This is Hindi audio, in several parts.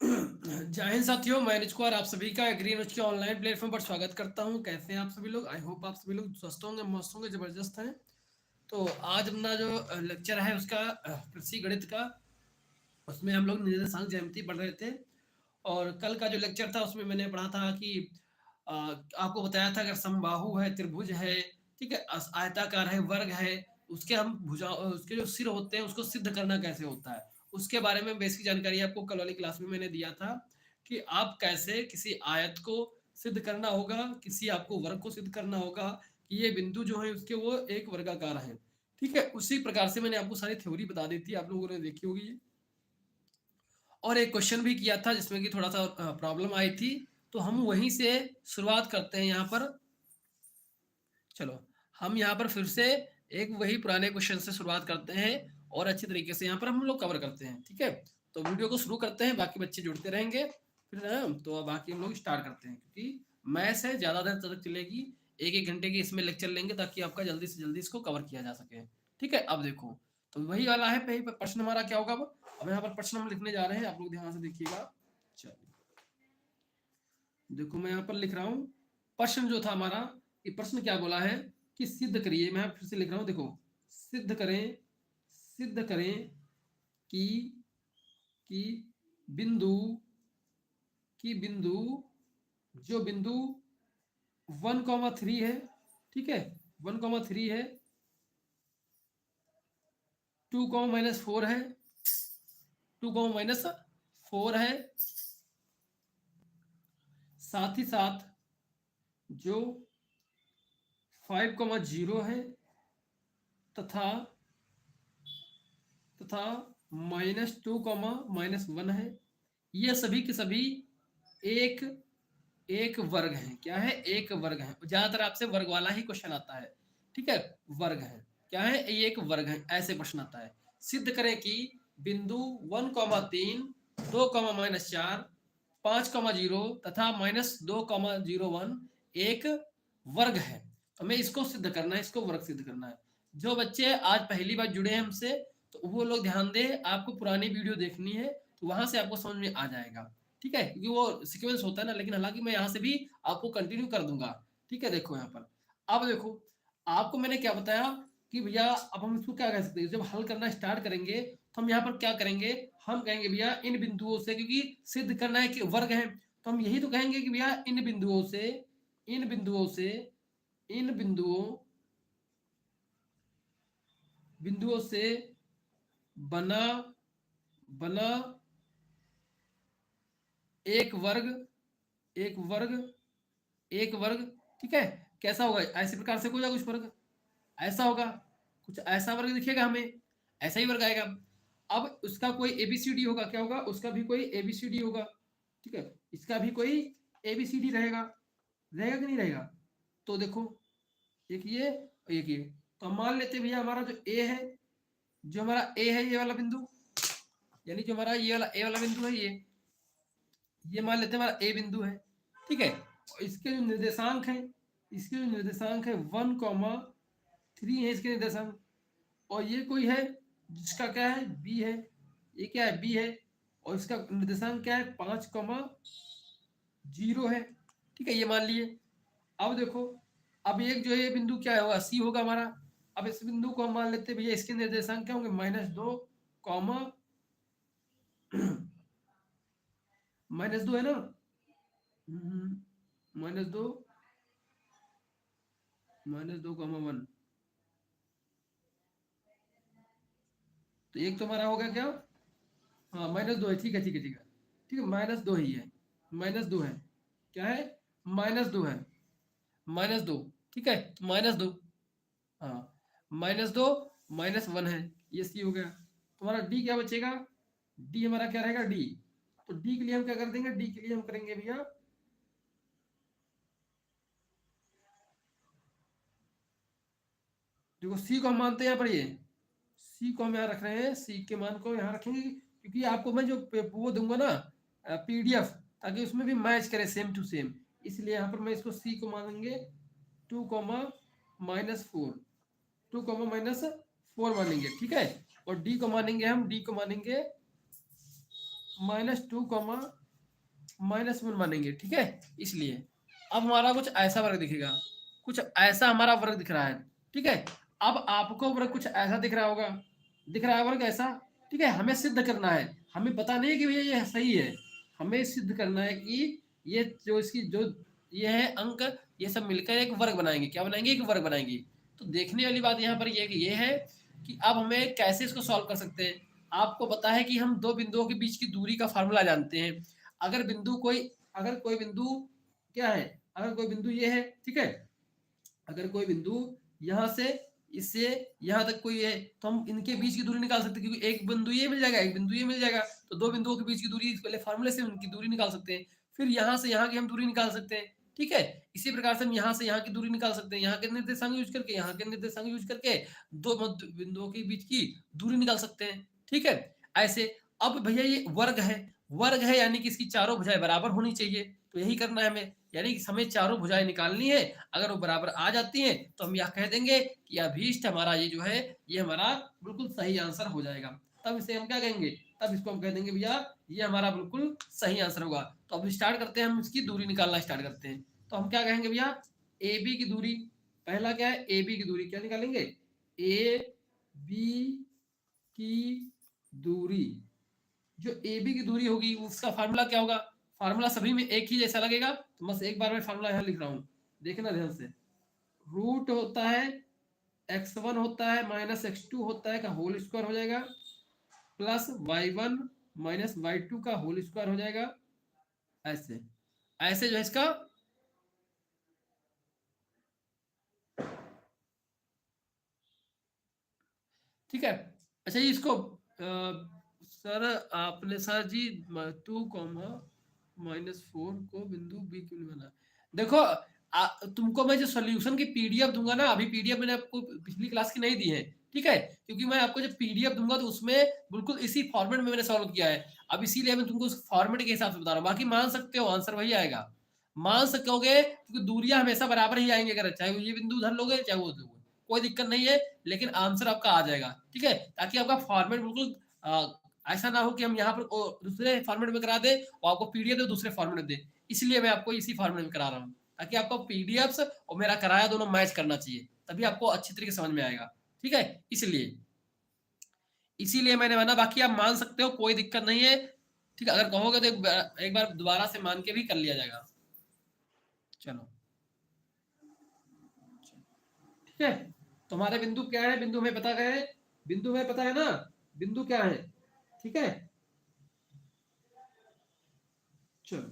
जय हिंद साथियों, मैं निज कुमार आप सभी का ग्रीन न्यूज के ऑनलाइन प्लेटफॉर्म पर स्वागत करता हूं। कैसे हैं आप सभी लोग? आई होप आप सभी लोग स्वस्थ होंगे, मस्त होंगे, जबरदस्त हैं। तो आज अपना जो लेक्चर है उसका कृषि गणित का, उसमें हम लोग निर्देशांक ज्यामिति पढ़ रहे थे। और कल का जो लेक्चर था उसमें मैंने पढ़ा था कि आपको बताया था अगर समबाहु है, त्रिभुज है, ठीक है, आयताकार है, वर्ग है, उसके हम भुजा उसके जो सिर होते हैं उसको सिद्ध करना कैसे होता है, उसके बारे में बेसिक जानकारी आपको कल वाली क्लास में मैंने दिया था कि आप कैसे किसी आयत को सिद्ध करना होगा, किसी आपको वर्ग को सिद्ध करना होगा कि ये बिंदु जो है उसके वो एक वर्गाकार है। ठीक है, उसी प्रकार से मैंने आपको सारी थ्योरी बता दी थी, आप लोगों ने देखी होगी। और एक क्वेश्चन भी किया था जिसमें कि थोड़ा सा प्रॉब्लम आई थी, तो हम वहीं से शुरुआत करते हैं यहाँ पर। चलो, हम यहाँ पर फिर से एक वही पुराने क्वेश्चन से शुरुआत करते हैं और अच्छी तरीके से यहाँ पर हम लोग कवर करते हैं। ठीक है, तो वीडियो को शुरू करते हैं, बाकी बच्चे जुड़ते रहेंगे फिर तो बाकी हम लोग स्टार्ट करते हैं, क्योंकि मैथ्स है, ज़्यादा देर तक चलेगी। एक एक घंटे की इसमें लेक्चर लेंगे ताकि आपका जल्दी से जल्दी इसको कवर किया जा सके। ठीक है, अब देखो, तो वही वाला है प्रश्न हमारा क्या होगा। अब यहाँ पर प्रश्न हम लिखने जा रहे हैं, आप लोग ध्यान से देखिएगा। चलिए, देखो मैं यहाँ पर लिख रहा हूँ प्रश्न जो था हमारा। ये प्रश्न क्या बोला है कि सिद्ध करिए, मैं फिर से लिख रहा हूँ, देखो, सिद्ध करें, सिद्ध करें कि कि बिंदु कि बिंदु जो बिंदु 1,3 है, ठीक है, 1,3 है, 2,-4 है, 2,-4 है, साथ ही साथ जो 5,0 है तथा तथा -2, -1 है, ये सभी के सभी एक एक वर्ग है। क्या है? एक वर्ग है। ज्यादातर आपसे वर्ग वाला ही क्वेश्चन आता है। ठीक है, वर्ग है। क्या है? ये एक वर्ग है, ऐसे प्रश्न आता है। सिद्ध करें कि बिंदु 1,3, 2,-4, 5,0 तथा -2,01 एक वर्ग है। हमें इसको सिद्ध करना है, इसको वर्ग सिद्ध करना है। जो बच्चे आज पहली बार जुड़े हैं हमसे, तो वो लोग ध्यान दें, आपको पुरानी वीडियो देखनी है, तो वहां से आपको समझ में आ जाएगा। ठीक है, क्योंकि वो सीक्वेंस होता है ना, लेकिन हालांकि मैं यहाँ से भी आपको कंटिन्यू कर दूंगा। ठीक है, देखो यहाँ पर, अब देखो, आपको मैंने क्या बताया कि भैया अब हम इसको क्या कह सकते हैं, जब हल करना स्टार्ट करेंगे तो हम यहाँ पर क्या करेंगे, हम कहेंगे भैया इन बिंदुओं से, क्योंकि सिद्ध करना है कि वर्ग है, तो हम यही तो कहेंगे कि भैया इन बिंदुओं से, इन बिंदुओं से, इन बिंदुओं से बना बना एक वर्ग, एक वर्ग, एक वर्ग। ठीक है, कैसा होगा? ऐसे प्रकार से कोई कुछ वर्ग ऐसा होगा, कुछ ऐसा वर्ग दिखेगा हमें, ऐसा ही वर्ग आएगा। अब उसका कोई एबीसीडी होगा, क्या होगा? उसका भी कोई एबीसीडी होगा। ठीक है, इसका भी कोई एबीसीडी रहेगा, रहेगा कि नहीं रहेगा? तो देखो, एक ये, एक ये, तो हम मान लेते हैं भैया हमारा जो ए है, जो हमारा ए है, ये वाला बिंदु, यानी जो हमारा ये वाला ए वाला बिंदु है, ये मान लेते हैं हमारा ए बिंदु है। ठीक है, और इसके जो निर्देशांक है, इसके जो निर्देशांक है 1,3 है इसके निर्देशांक। और ये कोई है जिसका क्या है, बी है, ये क्या है, बी है, और इसका निर्देशांक क्या है, 5,0 है। ठीक है, ये मान लिए। अब देखो, अब एक जो है ये बिंदु क्या होगा, सी होगा हमारा। अब इस बिंदु को हम मान लेते हैं भैया, इसके निर्देशांक क्या होंगे, -2, -2 है ना, -2, -2, 1। तो एक तो हमारा होगा क्या, हाँ -2 है, ठीक है ठीक है ठीक है, ठीक है, -2 ही है, -2 है, क्या है, -2 है, -2। ठीक है, -2, हाँ, -2, -1 है, ये सी हो गया। तुम्हारा डी क्या बचेगा, डी हमारा क्या रहेगा, डी। तो डी के लिए हम क्या कर देंगे, डी के लिए हम करेंगे भैया, देखो सी को हम मानते हैं यहाँ पर, ये सी को हम यहाँ रख रहे हैं, सी के मान को यहाँ रखेंगे, क्योंकि आपको मैं जो वो दूंगा ना पीडीएफ, ताकि उसमें भी मैच करे सेम टू सेम, इसलिए यहाँ पर मैं इसको सी को मानेंगे 2,-4, 2,-4 मानेंगे। ठीक है, और डी को मानेंगे हम, डी को मानेंगे -2 -1 मानेंगे, ठीक है। इसलिए अब हमारा कुछ ऐसा वर्ग दिखेगा, कुछ ऐसा हमारा वर्ग दिख रहा है, ठीक है। अब आपको वर्ग कुछ ऐसा दिख रहा होगा, दिख रहा है वर्ग ऐसा, ठीक है। हमें सिद्ध करना है, हमें पता नहीं है कि भैया ये सही है, हमें सिद्ध करना है कि ये जो इसकी जो ये है अंक, ये सब मिलकर एक वर्ग बनाएंगे। क्या बनाएंगे? एक वर्ग बनाएंगे। तो देखने वाली बात यहाँ पर ये है कि अब हमें कैसे इसको सॉल्व कर सकते हैं। आपको पता है कि हम दो बिंदुओं के बीच की दूरी का फार्मूला जानते हैं। अगर कोई बिंदु क्या है, अगर कोई बिंदु ये है, ठीक है, अगर कोई बिंदु यहाँ से इससे यहाँ तक कोई है, तो हम इनके बीच की दूरी निकाल सकते हैं, क्योंकि एक बिंदु ये मिल जाएगा, एक बिंदु ये मिल जाएगा, तो दो बिंदुओं के बीच की दूरी पहले फार्मूले से उनकी दूरी निकाल सकते हैं, फिर यहाँ से यहाँ की हम दूरी निकाल सकते हैं, ठीक है। इसी प्रकार से हम यहाँ से यहाँ की दूरी निकाल सकते हैं, यहाँ के निर्देशांक यूज करके, यहाँ के निर्देशांक यूज करके दो मध्य बिंदुओं के बीच की दूरी निकाल सकते हैं, ठीक है। ऐसे अब भैया ये वर्ग है, वर्ग है यानी कि इसकी चारों भुजाएं बराबर होनी चाहिए, तो यही करना है हमें, यानी कि हमें चारों भुजाएं निकालनी है। अगर वो बराबर आ जाती हैं तो हम यह कह देंगे कि अभीष्ट हमारा ये जो है ये हमारा बिल्कुल सही आंसर हो जाएगा। तब इसे हम क्या कहेंगे, तब इसको हम कह देंगे भैया ये हमारा बिल्कुल सही आंसर होगा। तो अब स्टार्ट करते हैं, हम इसकी दूरी निकालना स्टार्ट करते हैं। तो हम क्या कहेंगे भैया, ए बी की दूरी, पहला क्या है, ए बी की दूरी क्या निकालेंगे, ए बी की दूरी, जो ए बी की दूरी होगी उसका फार्मूला क्या होगा, फार्मूला सभी में एक ही जैसा लगेगा, तो बस एक बार मैं फार्मूला यहाँ लिख रहा हूँ, देखना ध्यान से। रूट होता है x1 होता है -x2 होता है का होल स्क्वायर हो जाएगा, प्लस y1 -y2 का होल स्क्वायर हो जाएगा। ऐसे ऐसे जो है इसका, ठीक है। अच्छा ये इसको सर आपने सर जी 2, -4 को बिंदु बी क्यों नहीं बना, देखो तुमको मैं जो सोल्यूशन की पीडीएफ दूंगा ना, अभी पीडीएफ मैंने आपको पिछली क्लास की नहीं दी है, ठीक है, क्योंकि मैं आपको जब पीडीएफ दूंगा तो उसमें बिल्कुल इसी फॉर्मेट में मैंने सॉल्व किया है। अब इसीलिए मैं तुमको उस फॉर्मेट के हिसाब से बता रहा हूँ, बाकी मान सकते हो आंसर वही आएगा, मान सकोगे, क्योंकि दूरियां हमेशा बराबर ही आएंगे, अगर चाहे ये बिंदु उधर लोगे चाहे वो लोगे, कोई दिक्कत नहीं है, लेकिन आंसर आपका आ जाएगा, ठीक है। ताकि आपका फॉर्मेट बिल्कुल ऐसा ना हो कि हम यहाँ पर दूसरे फॉर्मेट में करा दे और आपको पीडीएफ दे दूसरे फॉर्मेट में दे, इसलिए मैं आपको इसी फॉर्मेट में करा रहा हूँ, ताकि आपको पीडीएफ और मेरा कराया दोनों मैच करना चाहिए, तभी आपको अच्छी तरीके से समझ में आएगा, ठीक है। इसलिए इसीलिए मैंने माना, बाकी आप मान सकते हो, कोई दिक्कत नहीं है, ठीक है। अगर कहोगे तो एक बार दोबारा से मान के भी कर लिया जाएगा। चलो ठीक है, तुम्हारे बिंदु क्या है, बिंदु हमें पता गए, बिंदु हमें पता है ना, बिंदु क्या है, ठीक है। चलो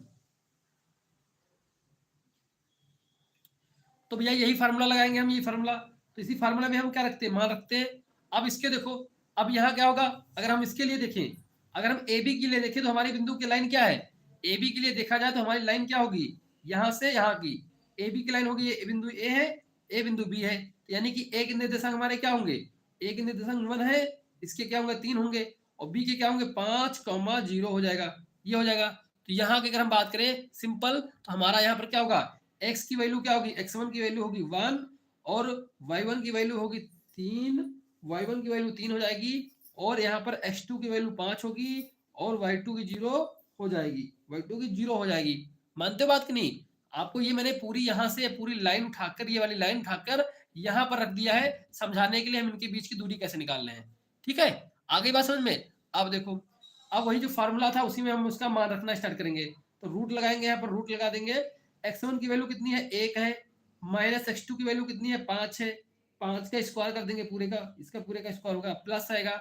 तो भैया यही फार्मूला लगाएंगे हम, ये फार्मूला, तो इसी फार्मूला में हम क्या रखते हैं, मान रखते हैं। अब इसके देखो, अब यहाँ क्या होगा, अगर हम इसके लिए देखें, अगर हम ए बी के लिए देखें तो हमारी बिंदु की लाइन क्या है, ए बी के लिए देखा जाए तो हमारी लाइन क्या होगी, यहाँ से यहाँ की ए बी की लाइन होगी, ये बिंदु ए है, ए बिंदु बी है, तो यानी कि ए के निर्देशांक हमारे क्या होंगे, ए के निर्देशांक 1 है, इसके क्या होंगे 3 होंगे, और बी के क्या होंगे 5,0 हो जाएगा, ये हो जाएगा। तो यहाँ की अगर हम बात करें सिंपल, तो हमारा यहाँ पर क्या होगा, x की वैल्यू क्या होगी, x1 की वैल्यू होगी 1 और y1 की वैल्यू होगी 3, y1 की वैल्यू 3 हो जाएगी, और यहाँ पर x2 की वैल्यू 5 होगी, और y2 की 0 हो जाएगी, y2 की 0 हो जाएगी। मानते हो बात कि नहीं, आपको ये मैंने पूरी यहाँ से पूरी लाइन उठाकर, ये वाली लाइन उठाकर यहाँ पर रख दिया है, समझाने के लिए हम इनके बीच की दूरी कैसे निकाल रहे हैं, ठीक है। आगे बात समझ में। अब देखो, अब वही जो फार्मूला था उसी में हम उसका मान रखना स्टार्ट करेंगे, तो रूट लगाएंगे, यहाँ पर रूट लगा देंगे, x1 की वैल्यू कितनी है 1 है, माइनस x2 की वैल्यू कितनी है 5 है, 5 का स्क्वायर कर देंगे पूरे का, इसका पूरे का स्क्वायर होगा, प्लस आएगा,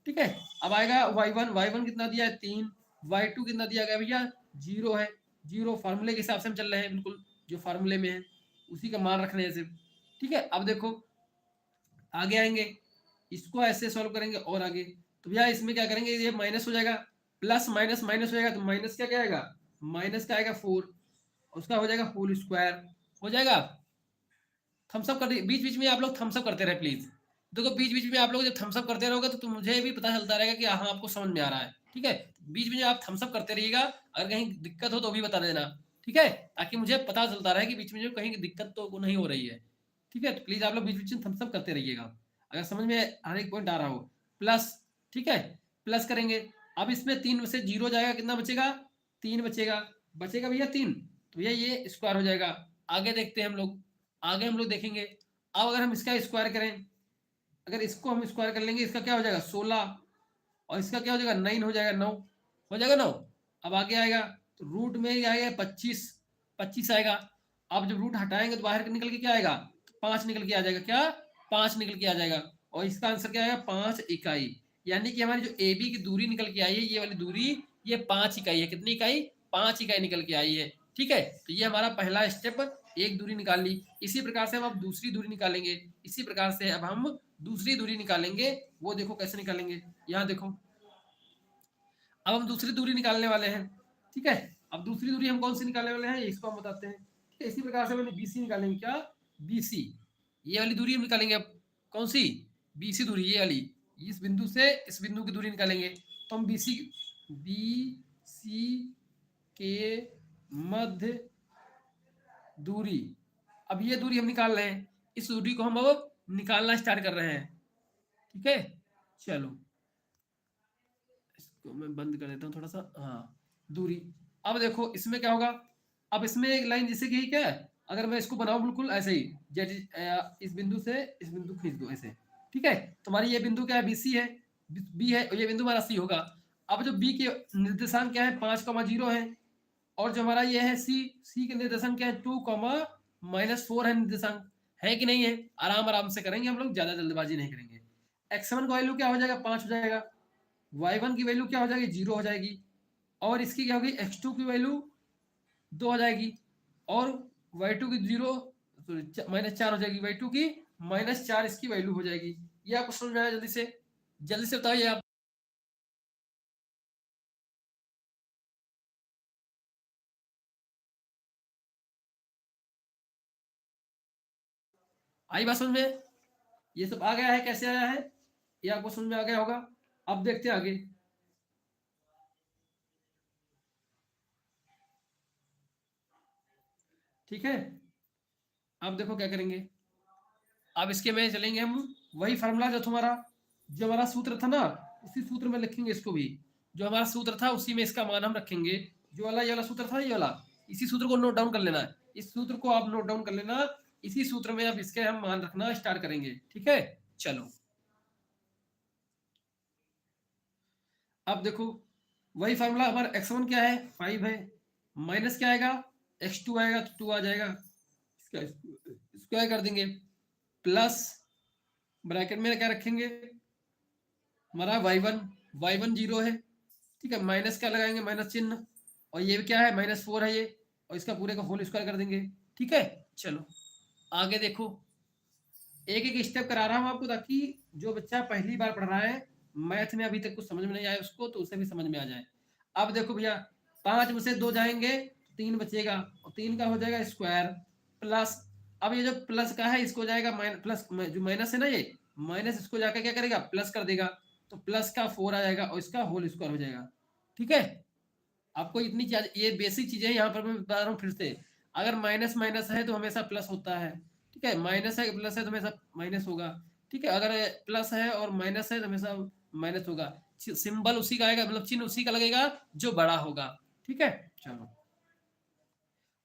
ठीक है। अब आएगा y1 कितना दिया है 3, y2 कितना दिया गया भैया 0 है, 0 फार्मूले के हिसाब से हम चल रहे हैं, बिल्कुल जो फार्मूले में है उसी का मान रखने हैं सिर्फ, ठीक है। अब देखो आगे आएंगे, इसको ऐसे सॉल्व करेंगे और आगे, तो भैया इसमें क्या करेंगे, ये माइनस हो जाएगा, प्लस माइनस माइनस हो जाएगा, तो माइनस क्या आएगा, माइनस का आएगा 4, उसका हो जाएगा होल स्क्वायर, हो जाएगा। थम्सअप कर, बीच बीच में आप लोग थम्सअप करते रहे प्लीज, देखो बीच बीच में आप लोग जब थम्सअप करते रहोगे तो मुझे भी पता चलता रहेगा कि हाँ आपको समझ में आ रहा है, ठीक है। बीच में आप थम्सअप करते रहिएगा, अगर कहीं दिक्कत हो तो भी बता देना, ठीक है, ताकि मुझे पता चलता रहे कि बीच में जो कहीं दिक्कत तो नहीं हो रही है, ठीक है। तो प्लीज आप लोग बीच बीच में थम्सअप करते रहिएगा, अगर समझ में हर एक पॉइंट आ रहा हो। प्लस, ठीक है, प्लस करेंगे, अब इसमें 3 में से 0 जाएगा, कितना बचेगा? 3 बचेगा। बचेगा भैया 3, तो भैया ये स्क्वायर हो जाएगा। आगे देखते हैं हम लोग, आगे हम लोग देखेंगे। अब अगर हम इसका स्क्वायर करें, अगर इसको हम स्क्वायर कर लेंगे, इसका क्या हो जाएगा? 16, और इसका क्या हो जाएगा? 9 हो जाएगा, 9 हो जाएगा 9। अब आगे आएगा तो रूट में ही आएगा 25, 25 आएगा। अब जब रूट हटाएंगे तो बाहर निकल के क्या आएगा? 5 निकल के आ जाएगा। क्या? 5 निकल के आ जाएगा। और इसका आंसर क्या आएगा? 5 इकाई। यानी कि हमारी जो ए बी की दूरी निकल के आई है, ये वाली दूरी, ये 5 इकाई है। कितनी इकाई? 5 इकाई निकल के आई है। ठीक है, तो ये हमारा पहला स्टेप, एक दूरी निकाल ली। इसी प्रकार से हम अब दूसरी दूरी निकालेंगे। इसी प्रकार से अब हम दूसरी दूरी निकालेंगे। वो देखो कैसे निकालेंगे, यहाँ देखो। अब हम दूसरी दूरी निकालने वाले हैं। ठीक है, अब दूसरी दूरी हम कौन सी निकालने वाले हैं, इसको हम बताते हैं। ठीक है, इसी प्रकार से मैंने बीसी निकालेंगे। क्या? बीसी, ये वाली दूरी हम निकालेंगे। अब कौन सी? बीसी दूरी, ये वाली। इस बिंदु से इस बिंदु की दूरी निकालेंगे। तो हम बीसी के मध्य दूरी, अब ये दूरी हम निकाल रहे हैं। इस दूरी को हम अब निकालना स्टार्ट कर रहे हैं। ठीक है, चलो इसको मैं बंद कर देता हूँ थोड़ा सा। हाँ, दूरी। अब देखो इसमें क्या होगा। अब इसमें एक लाइन जैसे कि क्या है, अगर मैं इसको बनाऊं बिल्कुल ऐसे ही, इस बिंदु से इस बिंदु खींच दो ऐसे। ठीक है, तुम्हारी ये बिंदु क्या है? बीसी है, बी है, और ये बिंदु हमारा सी होगा। अब जो बी के निर्देशांक क्या है? 5,0 है। और जो हमारा ये है सी के निर्देशांक क्या है? 2,-4 है निर्देशांक। है कि नहीं है? आराम आराम से करेंगे हम लोग, ज्यादा जल्दबाजी नहीं करेंगे। x1 का वैल्यू क्या हो जाएगा? 5 हो जाएगा। y1 की वैल्यू क्या हो जाएगी? 0 हो जाएगी। और इसकी क्या होगी? x2 की वैल्यू 2 हो जाएगी। और y2 की 0, सॉरी -4 हो जाएगी। y2 की -4 इसकी वैल्यू हो जाएगी। ये आपको समझ में आया? जल्दी से बताइए आप। आई बात समझ में? ये सब आ गया है? कैसे आया है ये आपको समझ में आ गया होगा। अब देखते हैं आगे। ठीक है, अब देखो क्या करेंगे। अब इसके में चलेंगे हम, वही फार्मूला जो हमारा सूत्र था ना, उसी सूत्र में लिखेंगे इसको भी। जो हमारा सूत्र था उसी में इसका मान हम रखेंगे। जो वाला ये वाला सूत्र था, ये वाला, इसी सूत्र को नोट डाउन कर लेना है। इस सूत्र को आप नोट डाउन कर लेना। इसी सूत्र में अब इसके हम मान रखना स्टार्ट करेंगे। ठीक है, चलो अब देखो, वही फार्मूला। हमारा x1 क्या है? 5 है। माइनस क्या आएगा? x2 आएगा, तो 2 आ जाएगा। इसका स्क्वायर कर देंगे। प्लस ब्रैकेट में क्या रखेंगे? हमारा y1 0 है। ठीक है, माइनस क्या लगाएंगे? माइनस चिन्ह। और ये क्या है? -4 है ये। और इसका पूरे का होल स्क्वायर कर देंगे। ठीक है, चलो आगे देखो। एक एक स्टेप करा रहा हूँ आपको, ताकि जो बच्चा पहली बार पढ़ रहा है, मैथ में अभी तक कुछ समझ में नहीं आया उसको, तो उसे भी समझ में आ जाए। अब देखो भैया, 5 में से 2 जाएंगे, 3 बचेगा। और 3 का हो जाएगा स्क्वायर। प्लस, अब ये जो प्लस का है इसको जाएगा प्लस, जो माइनस है ना, ये माइनस इसको जाकर क्या करेगा? प्लस कर देगा। तो प्लस का 4 आ जाएगा, और इसका होल स्क्वायर हो जाएगा। ठीक है, आपको इतनी चीज, ये बेसिक चीजें यहाँ पर मैं बता रहा हूँ फिर से। अगर माइनस माइनस है तो हमेशा प्लस होता है। ठीक है, माइनस है प्लस है तो हमेशा माइनस होगा। ठीक है, अगर प्लस है और माइनस है तो हमेशा माइनस होगा। सिंबल उसी का आएगा, मतलब चिन्ह उसी का लगेगा जो बड़ा होगा। ठीक है, चलो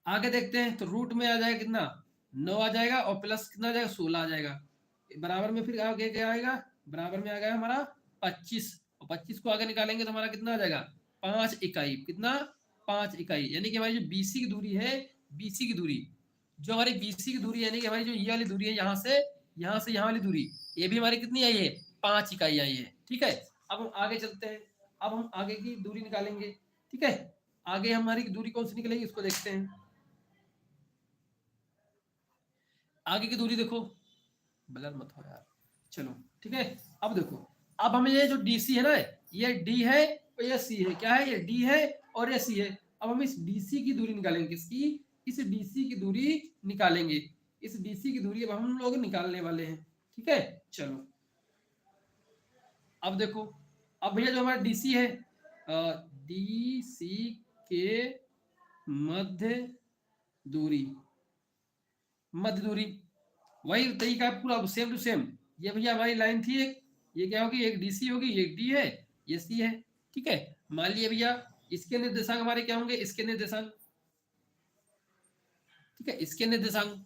आगे देखते हैं। तो रूट में आ जाएगा कितना? 9 आ जाएगा, और प्लस कितना आ जाएगा? 16 आ जाएगा। बराबर में फिर आगे क्या आएगा? बराबर में आ गया हमारा 25। और 25 को आगे निकालेंगे तो हमारा कितना आ जाएगा? 5 इकाई। कितना? 5 इकाई। यानी कि हमारी जो बीसी की दूरी है, बीसी की दूरी, जो हमारी बीसी की दूरी, यानी कि हमारी जो ये वाली दूरी है, यहाँ से यहाँ वाली दूरी, ये भी हमारी कितनी आई है? 5 इकाई आई है। ठीक है, अब हम आगे चलते हैं। अब हम आगे की दूरी निकालेंगे। ठीक है, आगे हमारी दूरी कौन सी निकलेगी इसको देखते हैं। आगे की दूरी देखो, ब्लर मत हो यार। चलो ठीक है, अब देखो, अब हमें ये जो डीसी है ना, ये डी है और ये सी है। क्या है? ये डी है और ये सी है। अब हम इस डीसी की दूरी निकालेंगे। किसकी? इस डीसी की दूरी निकालेंगे। इस डीसी की दूरी अब हम लोग निकालने वाले हैं। ठीक है, चलो अब देखो। अब भैया जो हमारा डीसी है, डीसी के मध्य दूरी, मध्य दूरी, वही तरीका है पूरा, सेम टू सेम। ये भैया हमारी लाइन थी एक, ये क्या होगी? एक डीसी होगी, एक डी है, ये सी है। ठीक है। मान लिया भैया इसके निर्देशांक हमारे क्या होंगे, इसके निर्देशांक, ठीक है, इसके निर्देशांक,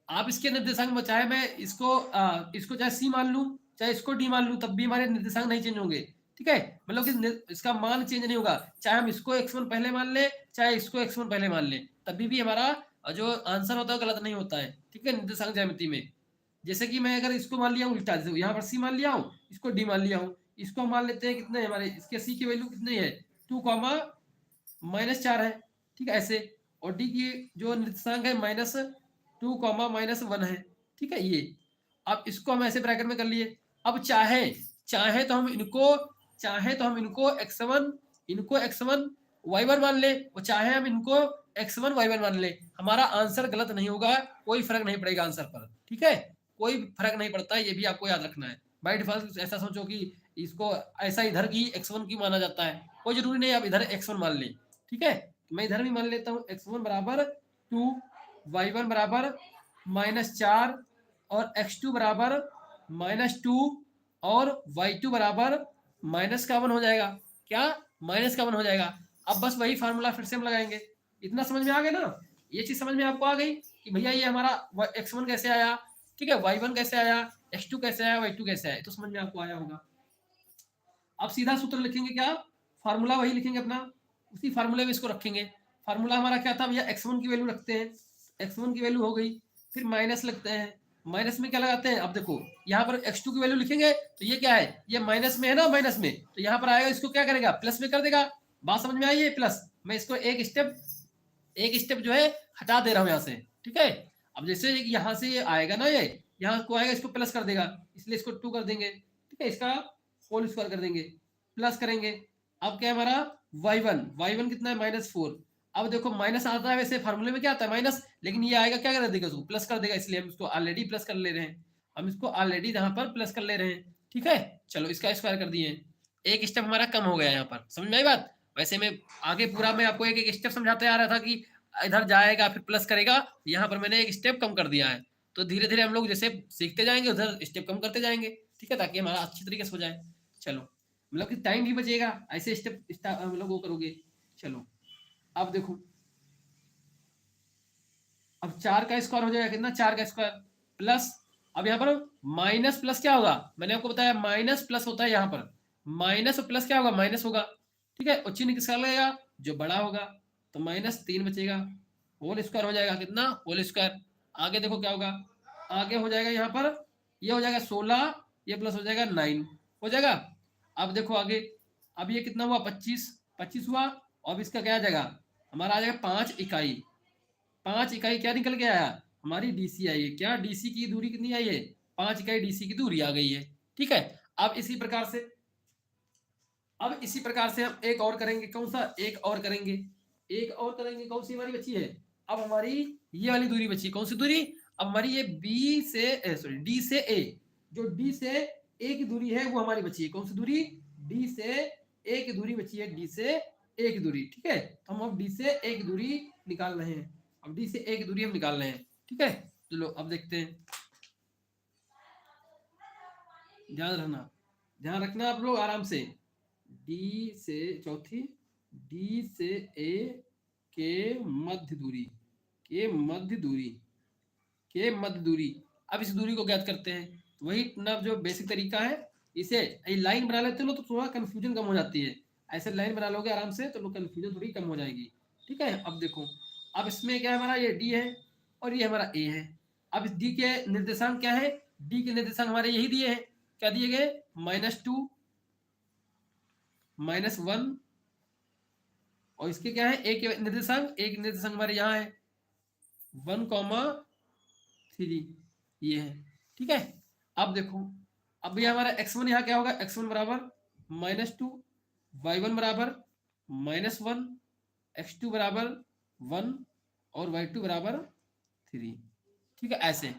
आप इसके निर्देशांक में चाहे मैं इसको चाहे सी मान लूं चाहे इसको डी मान लूं, तब भी हमारे निर्देशांक नहीं चेंज होंगे, ठीक है। मतलब कि इसका मान चेंज नहीं होगा, चाहे हम इसको x1 पहले मान ले चाहे इसको x1 पहले मान ले, तभी भी हमारा जो आंसर होता है गलत नहीं होता है, ठीक है, निर्देशांक ज्यामिति में। जैसे कि मैं अगर इसको मान लिया हूँ उल्टा, जैसे यहाँ पर सी मान लिया हूँ, इसको डी मान लिया हूँ, इसको मान लेते हैं कितने हमारे, इसके सी की वैल्यू कितनी है 2, -4 है, ठीक है, ऐसे। और डी की जो निर्देशांक है -2, -1 है, ठीक है, ये। अब इसको हम ऐसे ब्रैकेट में कर लिए। अब चाहे चाहे तो हम इनको x1 y1 मान ले, और चाहे हम इनको x1 y1 मान ले, हमारा आंसर गलत नहीं होगा, कोई फर्क नहीं पड़ेगा आंसर पर, ठीक है, कोई फर्क नहीं पड़ता है, ये भी आपको याद रखना है। बाय डिफॉल्ट ऐसा सोचो कि इसको ऐसा इधर की x1 की माना जाता है, कोई जरूरी नहीं आप इधर x1 मान लें, ठीक है। मैं इधर भी मान लेता हूँ x1 बराबर 2, y1 बराबर -4 और x2 बराबर -2 और y2 बराबर -1 हो जाएगा, क्या -1 हो जाएगा। अब बस वही फार्मूला फिर से हम लगाएंगे। इतना समझ में आ गया ना, ये चीज समझ में आपको आ गई कि भैया ये हमारा x1 कैसे आया, ठीक है, y1 कैसे आया, x2 कैसे आया, y2 कैसे आया, तो समझ में आपको आया होगा। अब सीधा सूत्र लिखेंगे, क्या फार्मूला वही लिखेंगे अपना, उसी फार्मूले में इसको रखेंगे। फार्मूला हमारा क्या था भैया, x1 की वैल्यू रखते हैं, x1 की वैल्यू हो गई, फिर माइनस लगते हैं, माइनस में क्या लगाते हैं, अब देखो यहाँ पर x2 की वैल्यू लिखेंगे तो ये क्या है, ये माइनस में है ना, माइनस में, तो यहाँ पर आएगा, इसको क्या करेगा, प्लस में कर देगा। बात समझ में आई है, प्लस मैं इसको एक स्टेप जो है हटा दे रहा हूँ यहाँ से, ठीक है। अब जैसे यहाँ से ये आएगा ना, ये यहाँ को आएगा, इसको प्लस कर देगा, इसलिए इसको 2 कर देंगे, ठीक है, इसका होल स्क्वायर कर देंगे, प्लस करेंगे। अब क्या है हमारा y1 कितना है -4। अब देखो माइनस आता है, वैसे फार्मूले में क्या आता है माइनस, लेकिन ये आएगा क्या कर देगा, उसको प्लस कर देगा, इसलिए हम इसको ऑलरेडी प्लस कर ले रहे हैं, हम इसको ऑलरेडी यहाँ पर प्लस कर ले रहे हैं, ठीक है। चलो इसका स्क्वायर कर दिए, एक स्टेप हमारा कम हो गया यहाँ पर, समझ में आई बात। वैसे मैं आगे पूरा मैं आपको एक एक स्टेप समझाते आ रहा था कि इधर जाएगा फिर प्लस करेगा, यहाँ पर मैंने एक स्टेप कम कर दिया है, तो धीरे धीरे हम लोग जैसे सीखते जाएंगे उधर स्टेप कम करते जाएंगे, ठीक है, ताकि हमारा अच्छी तरीके से हो जाए। चलो मतलब कि टाइम भी बचेगा, ऐसे स्टेप मतलब वो करोगे। चलो अब देखो, अब 4 का स्क्वायर हो जाएगा कितना, 4 का स्क्वायर प्लस, अब यहाँ पर माइनस प्लस क्या होगा, मैंने आपको बताया माइनस प्लस होता है, यहाँ पर माइनस और प्लस क्या होगा, माइनस होगा, ठीक है, और चिन्ह किसका लगेगा, जो बड़ा होगा, तो -3 बचेगा, होल स्क्वायर हो जाएगा कितना, होल स्क्वायर। आगे देखो क्या होगा, आगे हो जाएगा यहाँ पर, ये हो जाएगा 16, ये प्लस हो जाएगा 9 हो जाएगा। अब देखो आगे, अब ये कितना हुआ 25, 25 हुआ, अब इसका क्या आ जाएगा, हमारा आ जाएगा 5 इकाई, 5 इकाई क्या निकल के आया, हमारी डीसी आई है, क्या डीसी की दूरी कितनी आई है, 5 इकाई डीसी की दूरी आ गई है, ठीक है। अब इसी प्रकार से हम एक और करेंगे, कौन सा, एक और करेंगे, कौन सी हमारी बची है, अब हमारी ये वाली दूरी बची, कौन सी दूरी, अब हमारी ये बी से सॉरी डी से ए, जो डी से ए की दूरी है वो हमारी बची है, कौन सी दूरी, डी से ए की दूरी बची है, डी से ए की दूरी, ठीक है। तो हम अब डी से ए की दूरी निकाल रहे हैं, अब डी से ए की दूरी हम निकाल रहे हैं, ठीक है। चलो अब देखते हैं, ध्यान रखना आप लोग आराम से, डी से चौथी, डी से ए के मध्य दूरी, अब इस दूरी को ज्ञात करते हैं, तो वही अपना जो बेसिक तरीका है, इसे लाइन बना लेते हो तो थोड़ा कंफ्यूजन कम हो जाती है, ऐसे लाइन बना लोगे आराम से तो कंफ्यूजन थोड़ी कम हो जाएगी, ठीक है। अब देखो, अब इसमें क्या है हमारा, ये डी है और ये हमारा ए है। अब इस डी के निर्देशांक क्या है, डी के निर्देशांक हमारे यही दिए हैं, क्या दिए गए, -2, -1, और इसके क्या है, एक निर्देशांक हमारे यहाँ है 1,3, ये है, ठीक है। अब देखो, अब ये हमारा x1 यहाँ क्या होगा, x1 बराबर -2, y1 बराबर -1, x2 बराबर 1 और y2 बराबर 3, ठीक है, ऐसे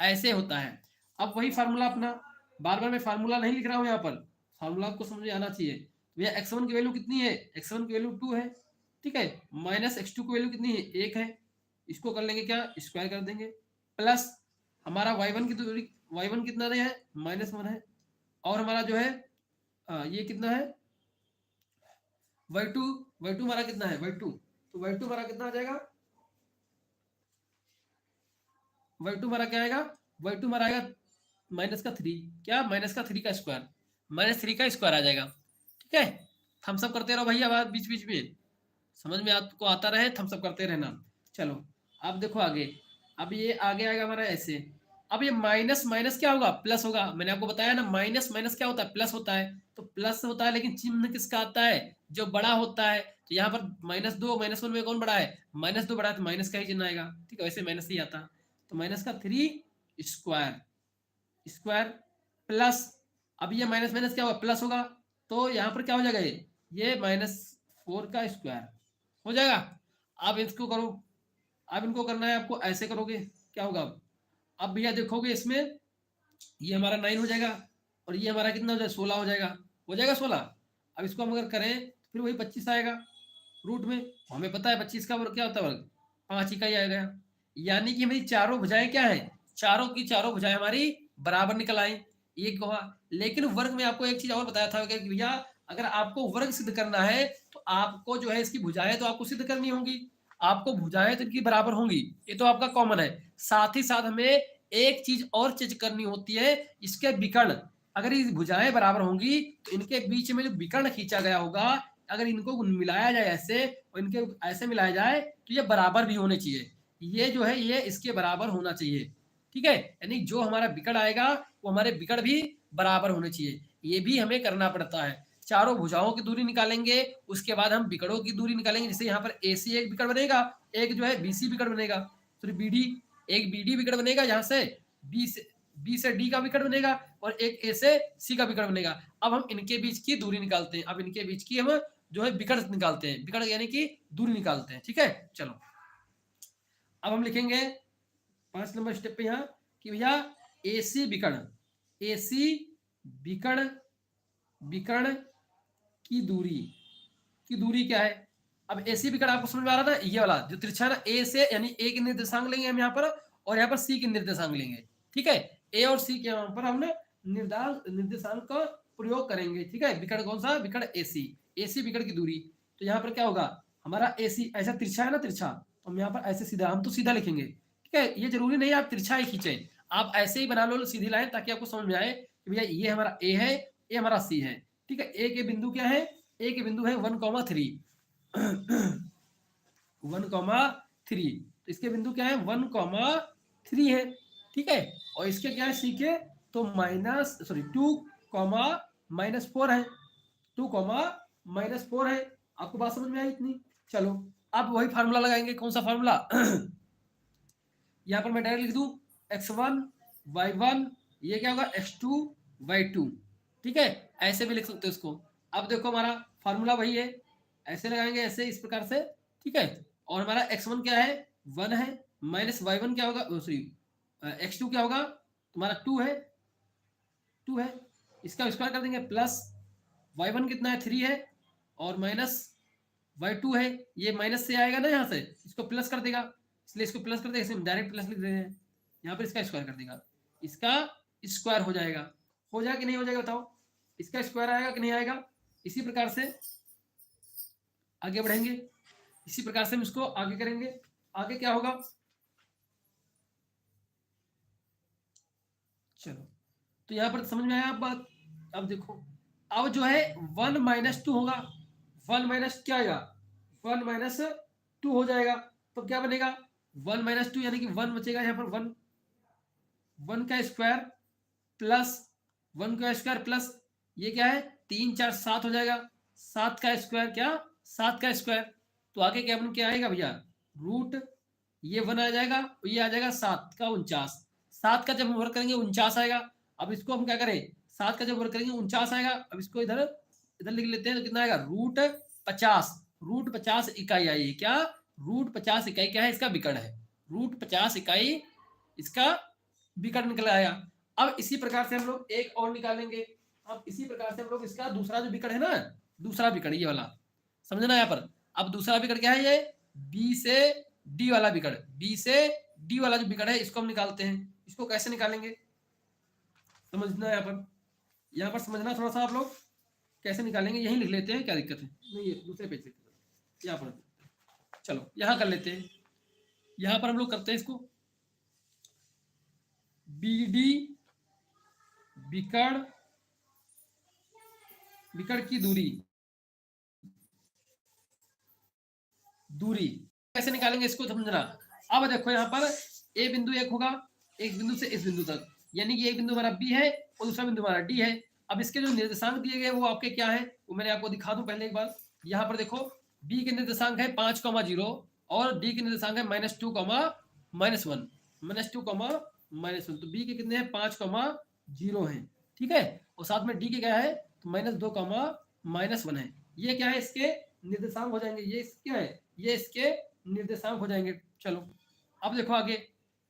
ऐसे होता है। अब वही फार्मूला अपना, बार बार मैं फार्मूला नहीं लिख रहा हूँ यहाँ पर, फार्मूला आपको समझ में आना चाहिए। भैया x1 की वैल्यू कितनी है, x1 की वैल्यू 2 है, ठीक है, माइनस x2 की वैल्यू कितनी है, 1 है, इसको कर लेंगे क्या, स्क्वायर कर देंगे, प्लस हमारा y1 की दूरी, y1 कितना है, -1 है, और हमारा जो है ये कितना है y2 y2 हमारा कितना है y2, तो y2 हमारा कितना आ जाएगा, y2 हमारा क्या आएगा, y2 हमारा आएगा माइनस का 3, क्या माइनस का 3 का स्क्वायर, -3 का स्क्वायर आ जाएगा। ठीक है, थम्स अप करते रहो भैया बात बीच बीच में, समझ में आपको आता रहे थम्स अप करते रहना। चलो अब देखो आगे, अब ये आगे आएगा हमारा ऐसे। अब ये माइनस माइनस क्या होगा, प्लस होगा। मैंने आपको बताया ना माइनस माइनस क्या होता है, प्लस होता है। तो प्लस होता है लेकिन चिन्ह किसका आता है, जो बड़ा होता है। तो यहाँ पर -2 -1 में कौन बड़ा है, -2 बड़ा है, तो माइनस का ही चिन्ह आएगा। ठीक है, वैसे माइनस ही आता। तो माइनस का 3 स्क्वायर स्क्वायर प्लस, अब ये माइनस माइनस क्या होगा, प्लस होगा। तो यहाँ पर क्या हो जाएगा, ये -4 का स्क्वायर हो जाएगा। अब इसको करो, अब इनको करना है आपको, ऐसे करोगे क्या होगा। अब भैया देखोगे इसमें ये हमारा 9 हो जाएगा, और ये हमारा कितना हो जाएगा, 16 हो जाएगा 16। अब इसको हम अगर करें तो फिर वही 25 आएगा रूट में। हमें पता है 25 का वर्ग क्या होता है, वर्ग 5 इकाई आएगा। यानी कि हमारी चारों भुजाएं क्या है, चारों की चारों भुजाएं हमारी बराबर निकल आई, ये कहा। लेकिन वर्ग में आपको एक चीज और बताया था कि भैया अगर आपको वर्ग सिद्ध करना है तो आपको जो है इसकी भुजाएं तो आपको सिद्ध करनी होंगी, आपको भुजाएं तो इनकी बराबर होंगी, ये तो आपका कॉमन है। साथ ही साथ हमें एक चीज और चीज करनी होती है, इसके विकर्ण। अगर ये भुजाएं बराबर होंगी तो इनके बीच में जो विकर्ण खींचा गया होगा, अगर इनको मिलाया जाए ऐसे और इनके ऐसे मिलाया जाए तो ये बराबर भी होने चाहिए। ये जो है ये इसके बराबर होना चाहिए। ठीक है, यानी जो हमारा विकर्ण आएगा वो हमारे विकर्ण भी बराबर होने चाहिए। ये भी हमें करना पड़ता है। चारों भुजाओं की दूरी निकालेंगे, उसके बाद हम विकर्णों की दूरी निकालेंगे। जैसे यहाँ पर AC एक विकर्ण बनेगा, एक जो है BC विकर्ण बनेगा, फिर BD एक BD विकर्ण बनेगा, यहाँ से B से D का विकर्ण बनेगा, और एक A से C का विकर्ण बनेगा। अब हम इनके बीच की दूरी निकालते हैं, अब इनके बीच की हम जो है विकर्ण निकालते हैं, विकर्ण यानी कि दूरी निकालते हैं। ठीक है, चलो अब हम लिखेंगे 5 नंबर स्टेप पे यहाँ कि भैया AC विकर्ण, AC विकर्ण विकर्ण की दूरी क्या है। अब AC विकर्ण आपको समझ में आ रहा था, ये वाला जो तिरछा ना A से, यानी A के निर्देशांक लेंगे हम यहाँ पर, और यहाँ पर C के निर्देशांक लेंगे। ठीक है, A और C के यहाँ पर हमने निर्देशांक का प्रयोग करेंगे। ठीक है, विकर्ण कौन सा, विकर्ण AC विकर्ण की दूरी। तो यहाँ पर क्या होगा, हमारा AC ऐसा तिरछा है ना, तिरछा, तो हम यहाँ पर ऐसे सीधा, हम तो सीधा लिखेंगे। ठीक है, ये जरूरी नहीं आप तिरछा ही खींचे, आप ऐसे ही बना लो सीधी लाइन, ताकि आपको समझ में आए कि भैया ये हमारा A है, ये हमारा C है। ठीक है, A के बिंदु क्या है, A के बिंदु है 1,3 1,3, तो इसके बिंदु क्या है 1,3 है। ठीक है, और इसके क्या है C के, तो -2,-4 है, 2,-4 है। आपको बात समझ में आई इतनी। चलो अब वही फार्मूला लगाएंगे, कौन सा फार्मूला यहाँ पर मैं डायरेक्ट लिख दूं x1 y1, ये क्या होगा x2 y2। ठीक है, ऐसे भी लिख सकते हो इसको। अब देखो हमारा फार्मूला वही है, ऐसे लगाएंगे, ऐसे इस प्रकार से। ठीक है, और हमारा x1 क्या है 1 है, माइनस y1 क्या होगा, सॉरी x2 क्या होगा तुम्हारा 2 है, 2 है, इसका स्क्वायर कर देंगे, प्लस y1 कितना है 3 है, और माइनस y2 है, ये माइनस से आएगा ना यहाँ से, इसको प्लस कर देगा, इसलिए इसको प्लस कर देगा, इसे डायरेक्ट प्लस लिख देते हैं। यहाँ पर इसका स्क्वायर कर देगा, इसका स्क्वायर हो जाएगा, हो जाएगा कि नहीं हो जाएगा बताओ, इसका स्क्वायर आएगा कि नहीं आएगा। इसी प्रकार से आगे बढ़ेंगे, इसी प्रकार से हम इसको आगे करेंगे। आगे क्या होगा, चलो तो यहाँ पर समझ में आया आप बात। अब देखो, अब जो है 1 - 2 होगा, 1 क्या आएगा 1 - 2 हो जाएगा। तो क्या बनेगा 1 - 2, यानी कि 1 बचेगा यहाँ पर, 1 का स्क्वायर प्लस 1 का स्क्वायर प्लस ये क्या है 3 4 7 हो जाएगा, 7 का स्क्वायर, क्या 7 का स्क्वायर। तो आगे क्या आएगा भैया, रूट ये 1 आ जाएगा, और ये आ जाएगा 7 का 49, 7 का जब हम वर्क करेंगे 49 आएगा। अब इसको हम क्या करें, 7 का जब वर्क करेंगे 49 आएगा। अब इसको इधर इधर लिख लेते हैं, तो कितना आएगा √50, √50 इकाई आई, क्या √50 इकाई क्या है, इसका विकर्ण है, √50 इकाई इसका विकर्ण निकल आया। अब इसी प्रकार से हम लोग एक और निकालेंगे। अब इसी प्रकार से हम लोग इसका दूसरा जो विकर्ण है ना, दूसरा विकर्ण ये वाला समझना यहाँ पर। अब दूसरा विकर्ण क्या है, ये बी से डी वाला विकर्ण, बी से डी वाला जो विकर्ण है इसको हम निकालते हैं। इसको कैसे निकालेंगे समझना यहाँ पर, समझना थोड़ा सा आप लोग कैसे निकालेंगे यही लिख लेते हैं, क्या दिक्कत है, नहीं दूसरे पेज पे यहाँ पर, चलो यहाँ कर लेते हैं। यहाँ पर हम लोग करते हैं इसको, BD विकर्ण, विकर्ण की दूरी, दूरी कैसे निकालेंगे इसको समझना। अब देखो यहाँ पर ए बिंदु एक होगा, एक बिंदु से इस बिंदु तक, यानी कि एक बिंदु हमारा बी है और दूसरा बिंदु हमारा डी है। अब इसके जो निर्देशांक दिए गए वो आपके क्या है, वो मैंने आपको दिखा दूं पहले एक बार। यहाँ पर देखो बी के निर्देशांक है 5,0 और डी के निर्देशांक है -2, -1, -2, -1। तो बी के कितने हैं 5,0 है, ठीक है। और साथ में डी के क्या है तो -2, -1 है। ये क्या है इसके निर्देशांक हो जाएंगे, ये क्या है ये इसके निर्देशांक हो जाएंगे। चलो अब देखो आगे,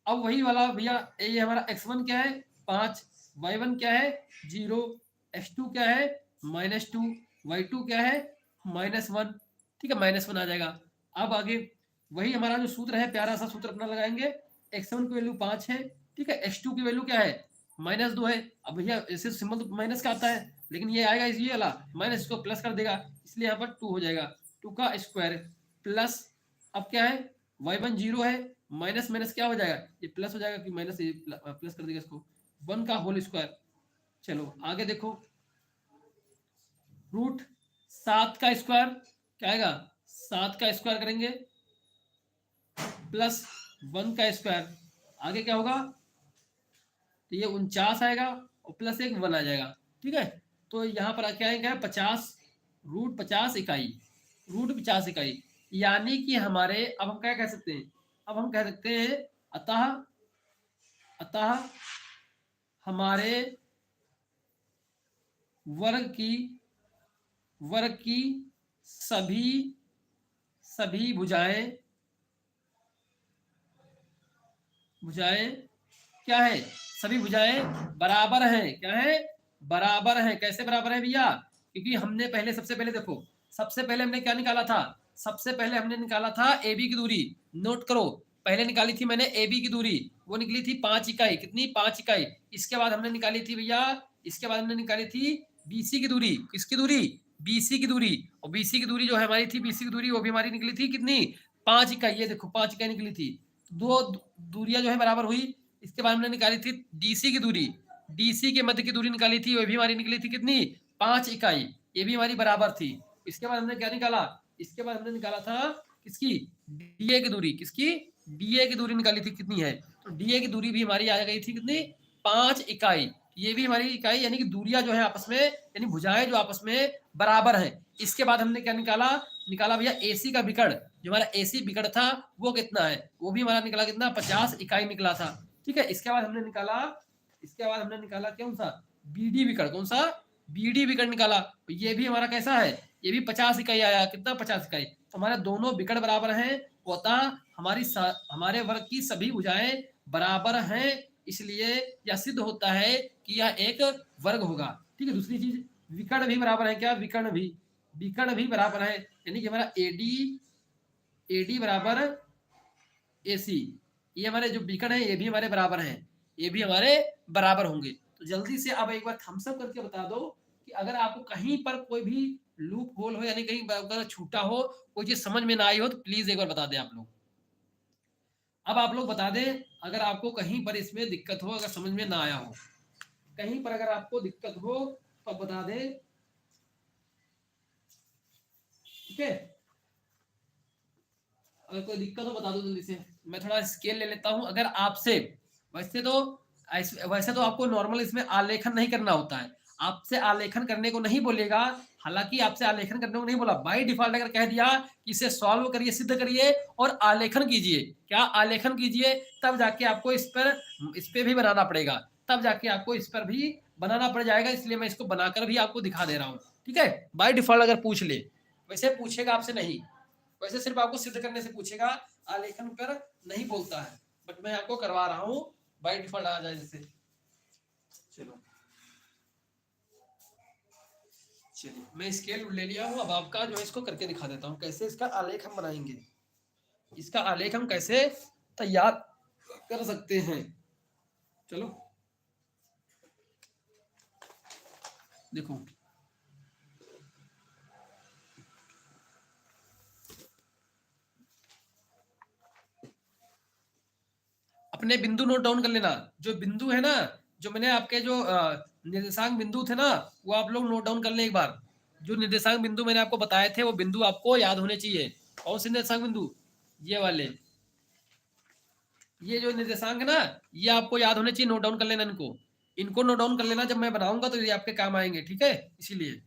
अब वही वाला भैया, ये हमारा x1 क्या है 5, y1 क्या है 0, x2 क्या है -2, y2 क्या है -1, ठीक है, -1 आ जाएगा। अब आगे वही हमारा जो सूत्र है, प्यारा सा सूत्र अपना लगाएंगे, x1 की वैल्यू 5 है, ठीक है, x2 की वैल्यू क्या है -2 है। अब भैया ऐसे सिंबल तो माइनस का आता है, लेकिन ये आएगा ये वाला माइनस, इसको प्लस कर देगा, इसलिए यहाँ पर 2 हो जाएगा, 2 का स्क्वायर प्लस, अब क्या है y1 0 है, माइनस माइनस क्या हो जाएगा ये प्लस हो जाएगा, कि माइनस ये प्लस कर देगा इसको, 1 का होल स्क्वायर। चलो आगे देखो, √7 का स्क्वायर क्या आएगा 7 का स्क्वायर करेंगे प्लस 1 का स्क्वायर, आगे क्या होगा तो ये 49 आएगा और प्लस 1 1 आ जाएगा, ठीक है। तो यहाँ पर क्या आएगा 50, √50 इकाई, √50 इकाई, यानी कि हमारे, अब हम क्या कह सकते हैं, अब हम कह सकते हैं अतः, अतः हमारे वर्ग की, वर्ग की सभी, सभी भुजाएं, भुजाएं क्या है सभी भुजाएं बराबर हैं, क्या है बराबर है। कैसे बराबर है भैया, क्योंकि हमने पहले, सबसे पहले देखो, सबसे पहले हमने क्या निकाला था, सबसे पहले हमने निकाला था AB की दूरी, नोट करो, पहले निकाली थी मैंने AB की दूरी, वो निकली थी 5 इकाई, कितनी 5 इकाई। इसके बाद हमने निकाली थी भैया, इसके बाद हमने निकाली थी BC की दूरी, किसकी दूरी BC की दूरी, और BC की दूरी जो है हमारी थी, BC की दूरी वो भी हमारी निकली थी कितनी 5 इकाई, ये देखो 5 इकाई निकली थी, दो दूरियां जो है बराबर हुई। इसके बाद हमने निकाली थी DC की दूरी, DC के मध्य की दूरी निकाली थी, वो भी हमारी निकली थी कितनी 5 इकाई, ये भी हमारी बराबर थी। इसके बाद हमने क्या निकाला, इसके बाद हमने निकाला था किसकी DA की दूरी, किसकी DA की दूरी निकाली थी कितनी है, तो DA की दूरी भी हमारी आ गई थी कितनी 5 इकाई, ये भी हमारी इकाई, यानी कि दूरियां जो है आपस में, यानी भुजाएं जो आपस में बराबर है। इसके बाद हमने क्या निकाला, निकाला भैया AC का विकर्ण, जो हमारा AC विकर्ण था वो कितना है, वो भी हमारा निकला कितना 50 इकाई निकला था, ठीक है। इसके बाद हमने निकाला, इसके बाद हमने निकाला कौन सा BD विकर्ण, कौन सा BD विकर्ण निकाला, तो ये भी हमारा कैसा है, ये भी 50 इकाई आया, कितना 50 इकाई। तो हमारे दोनों विकर्ण बराबर हैं, अतः हमारी हमारे वर्ग की सभी भुजाएं बराबर हैं, इसलिए यह सिद्ध होता है कि यह एक वर्ग होगा, ठीक है। दूसरी चीज विकर्ण भी बराबर है, क्या विकर्ण भी, विकर्ण भी बराबर है, यानी कि हमारा AD बराबर AC, ये हमारे जो विकर्ण है ये भी हमारे बराबर हैं, ये भी हमारे बराबर होंगे। तो जल्दी से अब एक बार थम्स अप करके बता दो कि अगर आपको कहीं पर कोई भी लूप होल हो, यानी कहीं अगर छूटा हो, कोई चीज समझ में ना आई हो, तो प्लीज एक बार बता दें आप लोग। अब आप लोग बता दें अगर आपको कहीं पर इसमें दिक्कत हो, अगर समझ में ना आया हो, कहीं पर अगर आपको दिक्कत हो तो बता दें, ठीक है। अगर कोई दिक्कत हो बता दो जल्दी से, मैं थोड़ा स्केल ले लेता हूं। अगर आपसे, वैसे तो आपको नॉर्मल इसमें आलेखन नहीं करना होता है, आपसे आलेखन करने को नहीं बोलेगा, हालांकि आपसे आलेखन करने को नहीं बोला, बाय डिफॉल्ट अगर कह दिया कि इसे सॉल्व करिए, सिद्ध करिए और आलेखन कीजिए, क्या आलेखन कीजिए, तब जाके आपको इस पे भी बनाना पड़ेगा, तब जाके आपको इस पर भी बनाना पड़ जाएगा, इसलिए मैं इसको बनाकर भी आपको दिखा दे रहा हूँ, ठीक है। बाय डिफॉल्ट अगर पूछ ले, वैसे पूछेगा आपसे नहीं, वैसे सिर्फ आपको सिद्ध करने से पूछेगा, आलेखन पर नहीं बोलता है, बट मैं आपको करवा रहा हूँ, बाय डिफॉल्ट आ जाए जैसे। चलो चलिए मैं स्केल ले लिया हूँ, अब आपका जो है इसको करके दिखा देता हूँ कैसे इसका आलेख हम बनाएंगे, इसका आलेख हम कैसे तैयार कर सकते हैं। चलो देखो, अपने बिंदु नोट डाउन कर लेना। जो बिंदु है ना, जो मैंने आपके जो निर्देशांक बिंदु थे ना, वो आप लोग नोट डाउन कर लें एक बार। जो निर्देशांक बिंदु मैंने आपको बताए थे वो बिंदु आपको याद होने चाहिए। कौन से निर्देशांक बिंदु? ये वाले, ये जो निर्देशांक है ना, ये आपको याद होने चाहिए, नोट डाउन कर लेना इनको। इनको नोट डाउन कर लेना, जब मैं बनाऊंगा तो ये आपके काम आएंगे, ठीक है, इसीलिए।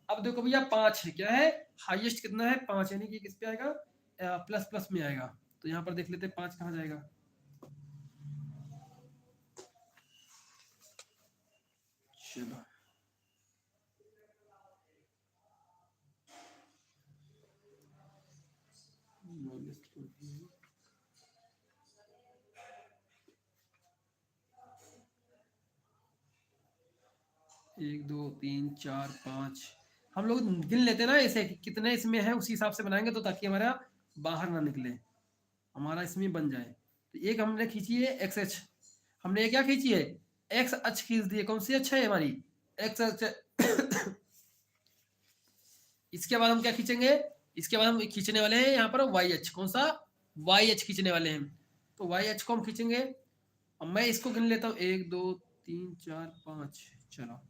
अब देखो भैया 5 है, क्या है हाईएस्ट कितना है 5, यानी कि किस पे आएगा, प्लस प्लस में आएगा। तो यहाँ पर देख लेते हैं 5 कहाँ जाएगा। चलो एक दो तीन चार पाँच, हम लोग गिन लेते हैं ना ऐसे कि कितने इसमें है, उसी हिसाब से बनाएंगे तो ताकि हमारा बाहर ना निकले, हमारा इसमें बन जाए। तो एक हमने खींची है एक्स एच, हमने ये क्या खींची है, एक्स अक्ष खींच दी है। कौन सी अच्छा है हमारी, एक्स अक्ष। इसके बाद हम क्या खींचेंगे, इसके बाद हम खींचने वाले हैं यहाँ पर वाई एच। कौन सा, वाई एच खींचने वाले हैं। तो वाई एच को हम खींचेंगे। अब मैं इसको गिन लेता हूँ, 1 2 3 4 5। चलो,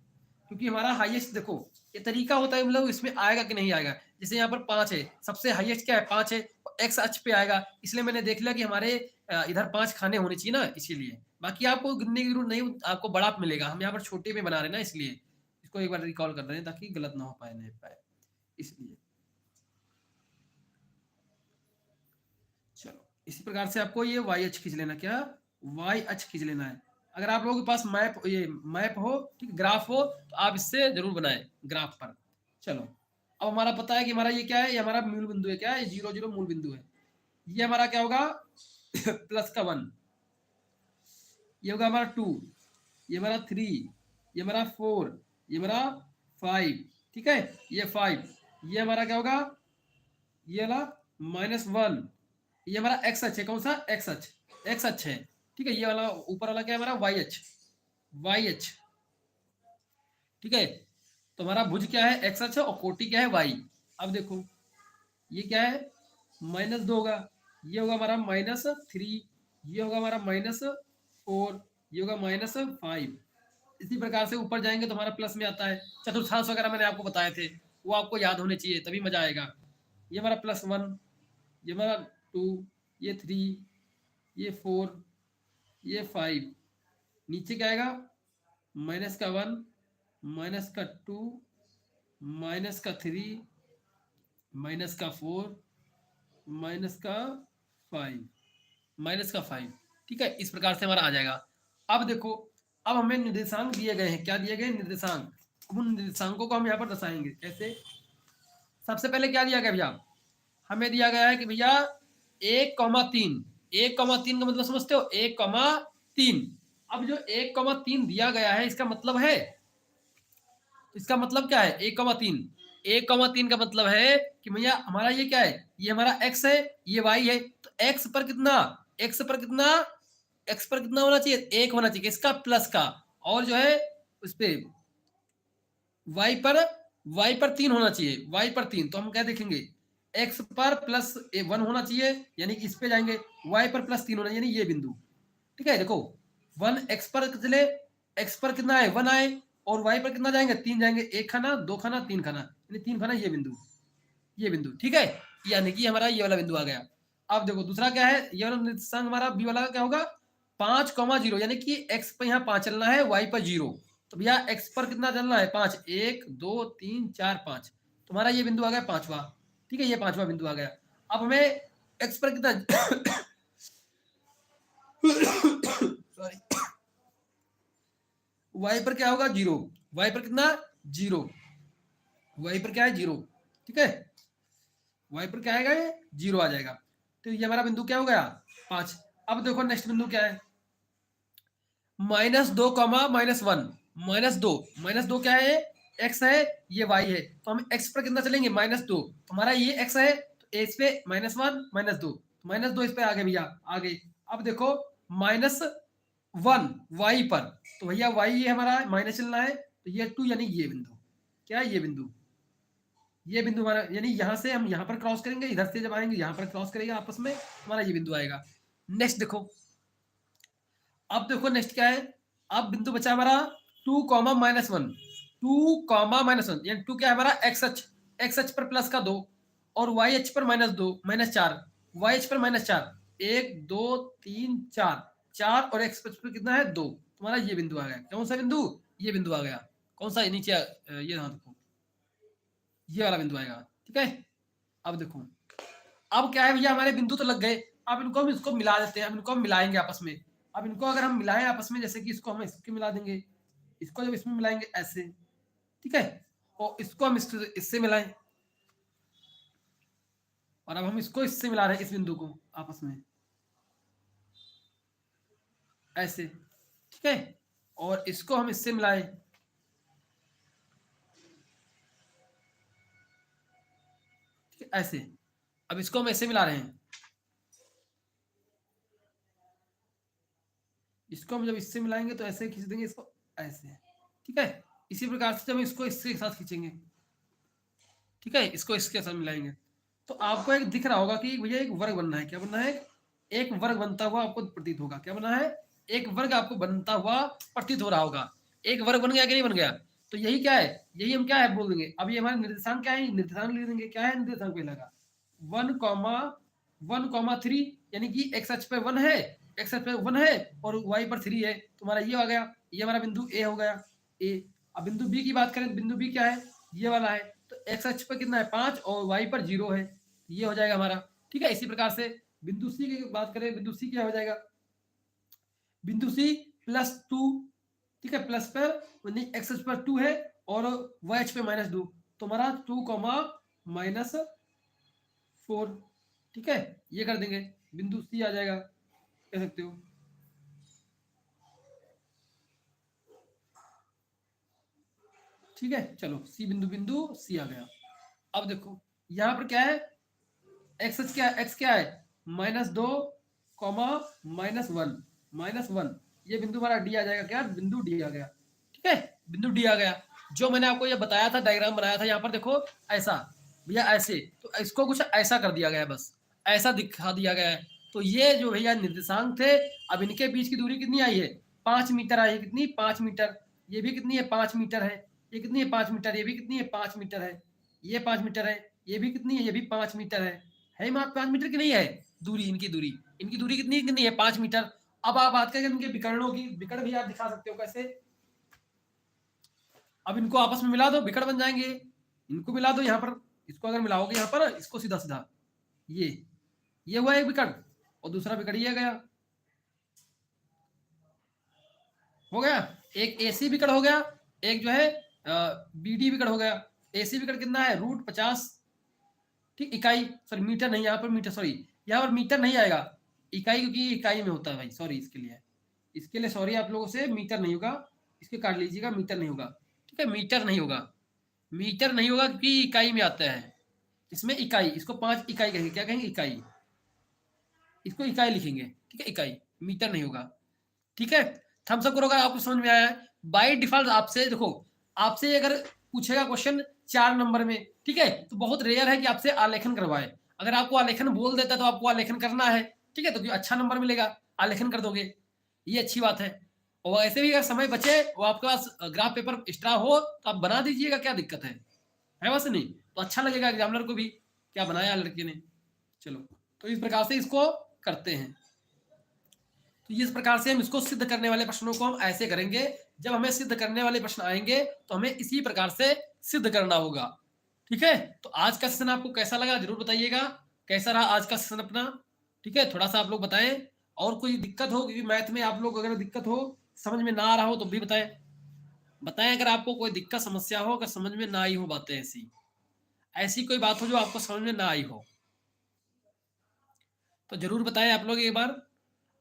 क्योंकि हमारा हाईएस्ट देखो, ये तरीका होता है मतलब इसमें आएगा कि नहीं आएगा। जैसे यहाँ पर 5 है, सबसे हाईएस्ट क्या है 5 है, एक्स अक्ष पे आएगा, इसलिए मैंने देख लिया कि हमारे इधर 5 खाने होने चाहिए ना, इसीलिए। बाकी आपको गिनने की जरूरत नहीं, आपको बड़ा मिलेगा, हम यहाँ पर छोटे में बना रहे हैं ना, इसलिए इसको एक बार रिकॉल कर रहे हैं ताकि गलत ना हो पाए, नहीं पाए, इसलिए। चलो, इसी प्रकार से आपको ये वाई एच खींच लेना, क्या वाई एच खींच लेना है। अगर आप लोगों के पास मैप, ये मैप हो, ठीक, ग्राफ हो, तो आप इससे जरूर बनाएं ग्राफ पर। चलो, अब हमारा पता है कि हमारा ये क्या है, ये हमारा मूल बिंदु है, क्या है 0 0 मूल बिंदु है। ये हमारा क्या होगा प्लस का 1, ये होगा हमारा 2, ये हमारा 3, ये हमारा 4, ये हमारा 5, ठीक है, ये 5, ये हमारा क्या होगा, ये वाला -1, ये हमारा एक्स अक्ष है। कौन सा, एक्स अक्ष, एक्स अक्ष है, ठीक है। ये वाला ऊपर वाला क्या है हमारा, वाई अक्ष, वाई अक्ष, ठीक है। तो हमारा भुज क्या है, एक्स अक्ष, और कोटि क्या है, वाई। अब देखो ये क्या है, -2 होगा, ये होगा हमारा -3, ये होगा हमारा -4, ये होगा -5। इसी प्रकार से ऊपर जाएंगे तो हमारा प्लस में आता है। चतुर्थांश वगैरह मैंने आपको बताए थे, वो आपको याद होने चाहिए, तभी मजा आएगा। ये हमारा +1, ये हमारा 2, ये 3, ये 4, ये 5, नीचे क्या आएगा, -1, -2, -3, -4, -5, -5, ठीक है। इस प्रकार से हमारा आ जाएगा। अब देखो, अब हमें निर्देशांक दिए गए हैं, क्या दिए गए, निर्देशांक। अब उन निर्देशांकों को हम यहाँ पर दर्शाएंगे कैसे। सबसे पहले क्या दिया गया भैया, हमें दिया गया है कि भैया 1,3, 1,3 का मतलब समझते हो, 1,3। अब जो 1,3 दिया गया है, इसका मतलब है, इसका मतलब क्या है 1,3, 1,3 का मतलब है कि भैया हमारा ये क्या है, ये हमारा x है, ये y है। तो x पर कितना, x पर कितना, x पर कितना होना चाहिए, 1 होना चाहिए, इसका प्लस का। और जो है उस पे y पर 3 होना चाहिए, y पर 3। तो हम क्या देखेंगे, x पर +1 होना चाहिए, यानी कि इस पे जाएंगे, y पर +3 होना, यानी ये बिंदु, ठीक है। देखो 1 x पर चले, x पर कितना है 1 आए, और y पर कितना जाएंगे 3 जाएंगे, 1 खाना 2 खाना 3 खाना, यानी 3 खाना ये बिंदु, ये बिंदु, ठीक है। यानी कि हमारा ये वाला बिंदु आ गया। अब देखो दूसरा क्या है, ये वाला निर्देशांक हमारा बी वाला क्या होगा, 5,0, यानी कि x पर यहाँ 5 चलना है, y पर 0। तो भैया x पर कितना चलना है 5, 1 2 3 4 5, तुम्हारा ये बिंदु आ गया 5वां, ठीक है, ये 5वां बिंदु आ गया। अब हमें x पर कितना सॉरी, y पर क्या होगा 0, y पर कितना 0, y पर क्या है 0, ठीक है, y पर क्या आएगा, ये 0 आ जाएगा। तो ये हमारा बिंदु क्या हो गया 5। अब देखो नेक्स्ट बिंदु क्या है, -2, -1, -2 क्या है, x है, ये y है। तो हम x पर कितना चलेंगे -2, हमारा ये x है, तो इस पे -1 -2, -2 इस पे आ गए भैया, आ गए। अब देखो -1 y पर, तो भैया y ये हमारा माइनस चलना है, तो ये 2, यानी ये बिंदु, क्या है ये बिंदु, ये बिंदु हमारा, यानी यहां से हम यहां पर क्रॉस करेंगे, इधर से जब आएंगे यहां पर क्रॉस करेंगे आपस में, हमारा ये बिंदु आएगा। नेक्स्ट देखो, अब देखो नेक्स्ट क्या है, अब बिंदु बचा हमारा 2, -1, 2, -1, यानी 2 क्या है हमारा एक्स अक्ष पर प्लस का 2 और वाई अक्ष पर -2, -4, वाई अक्ष पर -4, 1, 2, 3, 4, 4 और एक्स अक्ष पर कितना है 2, तुम्हारा ये बिंदु आ गया। कौन सा बिंदु? ये बिंदु आ गया। कौन सा? नीचे ये हाँ देखो, ये वाला बिंदु आएगा। ठीक है, अब देखो, अब क्या है भैया, हमारे बिंदु तो लग गए, अब इनको हम इसको मिला देते हैं, अब इनको हम मिलाएंगे आपस में। अब इनको अगर हम मिलाएं आपस में, जैसे कि इसको हम इसके मिला देंगे, इसको जब इसमें मिलाएंगे ऐसे, ठीक है, और इसको हम इससे मिलाएं, और अब हम इसको इससे मिला रहे हैं, इस बिंदु को आपस में ऐसे, ठीक है, और इसको हम इससे मिलाएं, ठीक है, ऐसे। अब इसको हम ऐसे मिला रहे हैं, इसको हम जब इससे मिलाएंगे तो ऐसे खींच देंगे इसको ऐसे, ठीक है। इसी प्रकार से जब इसको इसके साथ खींचेंगे, ठीक है, इसको इसके साथ मिलाएंगे, तो आपको एक दिख रहा होगा कि भैया एक वर्ग बनना है। क्या बनना है? एक वर्ग बनता हुआ आपको प्रतीत होगा। क्या बना है? एक वर्ग आपको बनता हुआ प्रतीत हो रहा होगा। एक वर्ग बन गया कि नहीं बन गया? तो यही क्या है, यही हम क्या है बोल देंगे। अब ये हमारे निर्देशांक क्या है, निर्देशांक लिख देंगे। क्या है निर्देशांक पहला का? 1, 1, 3, यानी कि एक्स अक्ष पे 1 है, एक्स अक्ष पे 1 है और वाई पर 3 है। तुम्हारा ये आ गया, ये हमारा बिंदु ए हो गया, ए। अब बिंदु बी की बात करें, बिंदु बी क्या है? ये वाला है। तो एक्स अक्ष पर कितना है? 5 और वाई पर 0 है, ये हो जाएगा हमारा। ठीक है, इसी प्रकार से बिंदु सी की बात करें, बिंदु सी क्या हो जाएगा? बिंदु सी +2, ठीक है, प्लस पर एक्स अक्ष पर 2 है और वाई अक्ष पे -2, तो हमारा 2, -4, ठीक है, ये कर देंगे, बिंदु सी आ जाएगा, कह सकते हो। ठीक है, चलो सी बिंदु, बिंदु सी आ गया। अब देखो यहाँ पर क्या है, एक्स क्या है? -2, -1, -1, ये बिंदु हमारा डी आ जाएगा। क्या? बिंदु डी आ गया। ठीक है, बिंदु डी आ गया। जो मैंने आपको ये बताया था, डायग्राम बनाया था, यहाँ पर देखो ऐसा भैया, ऐसे, तो इसको कुछ ऐसा कर दिया गया है, बस ऐसा दिखा दिया गया है। तो ये जो भैया निर्देशांक थे, अब इनके बीच की दूरी कितनी आई है? 5 मीटर आई है। कितनी? 5 मीटर। ये भी कितनी है? 5 मीटर है। ये कितनी है? 5 मीटर। ये भी कितनी है? 5 मीटर है। ये 5 मीटर है। ये भी कितनी है? ये भी 5 मीटर है मात्र 5 मीटर की नहीं है दूरी, इनकी दूरी, इनकी दूरी कितनी कितनी है? 5 मीटर। अब आप बात करें इनके विकर्णों की, विकर्ण भी आप दिखा सकते हो कैसे। अब इनको आपस में मिला दो, विकर्ण बन जाएंगे। इनको मिला दो यहाँ पर, इसको अगर मिलाओगे यहाँ पर, इसको सीधा सीधा, ये हुआ एक विकर्ण और दूसरा विकर्ण ये गया, हो गया। एक एसी विकर्ण हो गया, एक जो है बीडी विकर्ण हो गया। एसी विकर्ण कितना है? √50, ठीक, इकाई, सॉरी मीटर नहीं, यहाँ पर मीटर, सॉरी यहाँ पर मीटर नहीं आएगा, इकाई, क्योंकि इकाई में होता है भाई, सॉरी इसके लिए सॉरी आप लोगों से, मीटर नहीं होगा, इसके काट लीजिएगा, मीटर नहीं होगा। ठीक है, मीटर नहीं होगा, मीटर नहीं होगा क्योंकि इकाई में आता है। इसमें इकाई, इसको 5 इकाई कहेंगे। क्या कहेंगे? इकाई, इसको इकाई लिखेंगे। ठीक है, इकाई, मीटर नहीं होगा। ठीक है, थम्स अप करो अगर आपको समझ में आया है। बाय डिफॉल्ट आपसे देखो, आपसे अगर पूछेगा क्वेश्चन 4 नंबर में, ठीक है, तो बहुत रेयर है कि आपसे आलेखन करवाए। अगर आपको आलेखन बोल देता है तो आपको आलेखन करना है, ठीक है, तो अच्छा नंबर मिलेगा, आलेखन कर दोगे, ये अच्छी बात है। और ऐसे भी अगर समय बचे और आपके पास ग्राफ पेपर एक्स्ट्रा हो तो आप बना दीजिएगा, क्या दिक्कत है वैसे नहीं, तो अच्छा लगेगा एग्जामिनर को भी, क्या बनाया लड़के ने। चलो, तो इस प्रकार से इसको करते हैं। तो इस प्रकार से हम इसको सिद्ध करने वाले प्रश्नों को हम ऐसे करेंगे। जब हमें सिद्ध करने वाले प्रश्न आएंगे तो हमें इसी प्रकार से सिद्ध करना होगा। ठीक है, तो आज का सेशन आपको कैसा लगा जरूर बताइएगा। कैसा रहा आज का सेशन अपना? ठीक है, थोड़ा सा आप लोग बताएं। और कोई दिक्कत हो, क्योंकि मैथ में आप लोग अगर दिक्कत हो, समझ में ना आ रहा हो तो भी बताएं। बताएं अगर आपको कोई दिक्कत समस्या हो, अगर समझ में ना आई हो बातें, ऐसी ऐसी कोई बात हो जो आपको समझ में ना आई हो, तो जरूर बताएं आप लोग एक बार।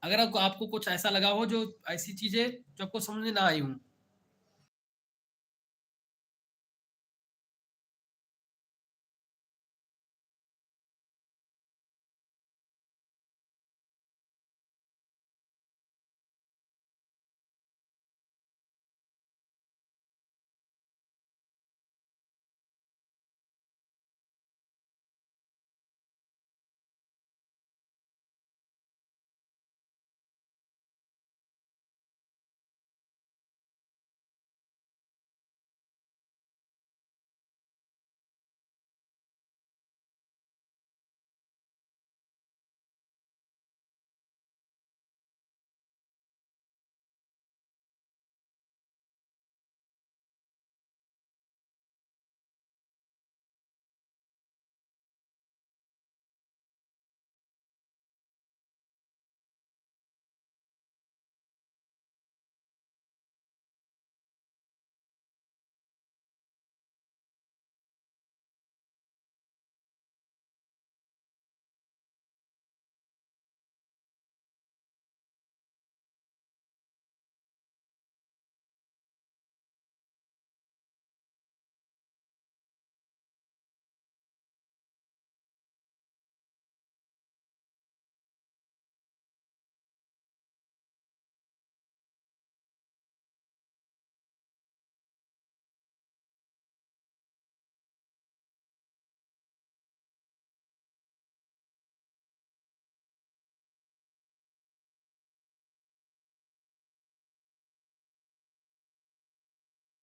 अगर आपको कुछ ऐसा लगा हो, जो ऐसी चीजें जो आपको समझ में ना आई हो,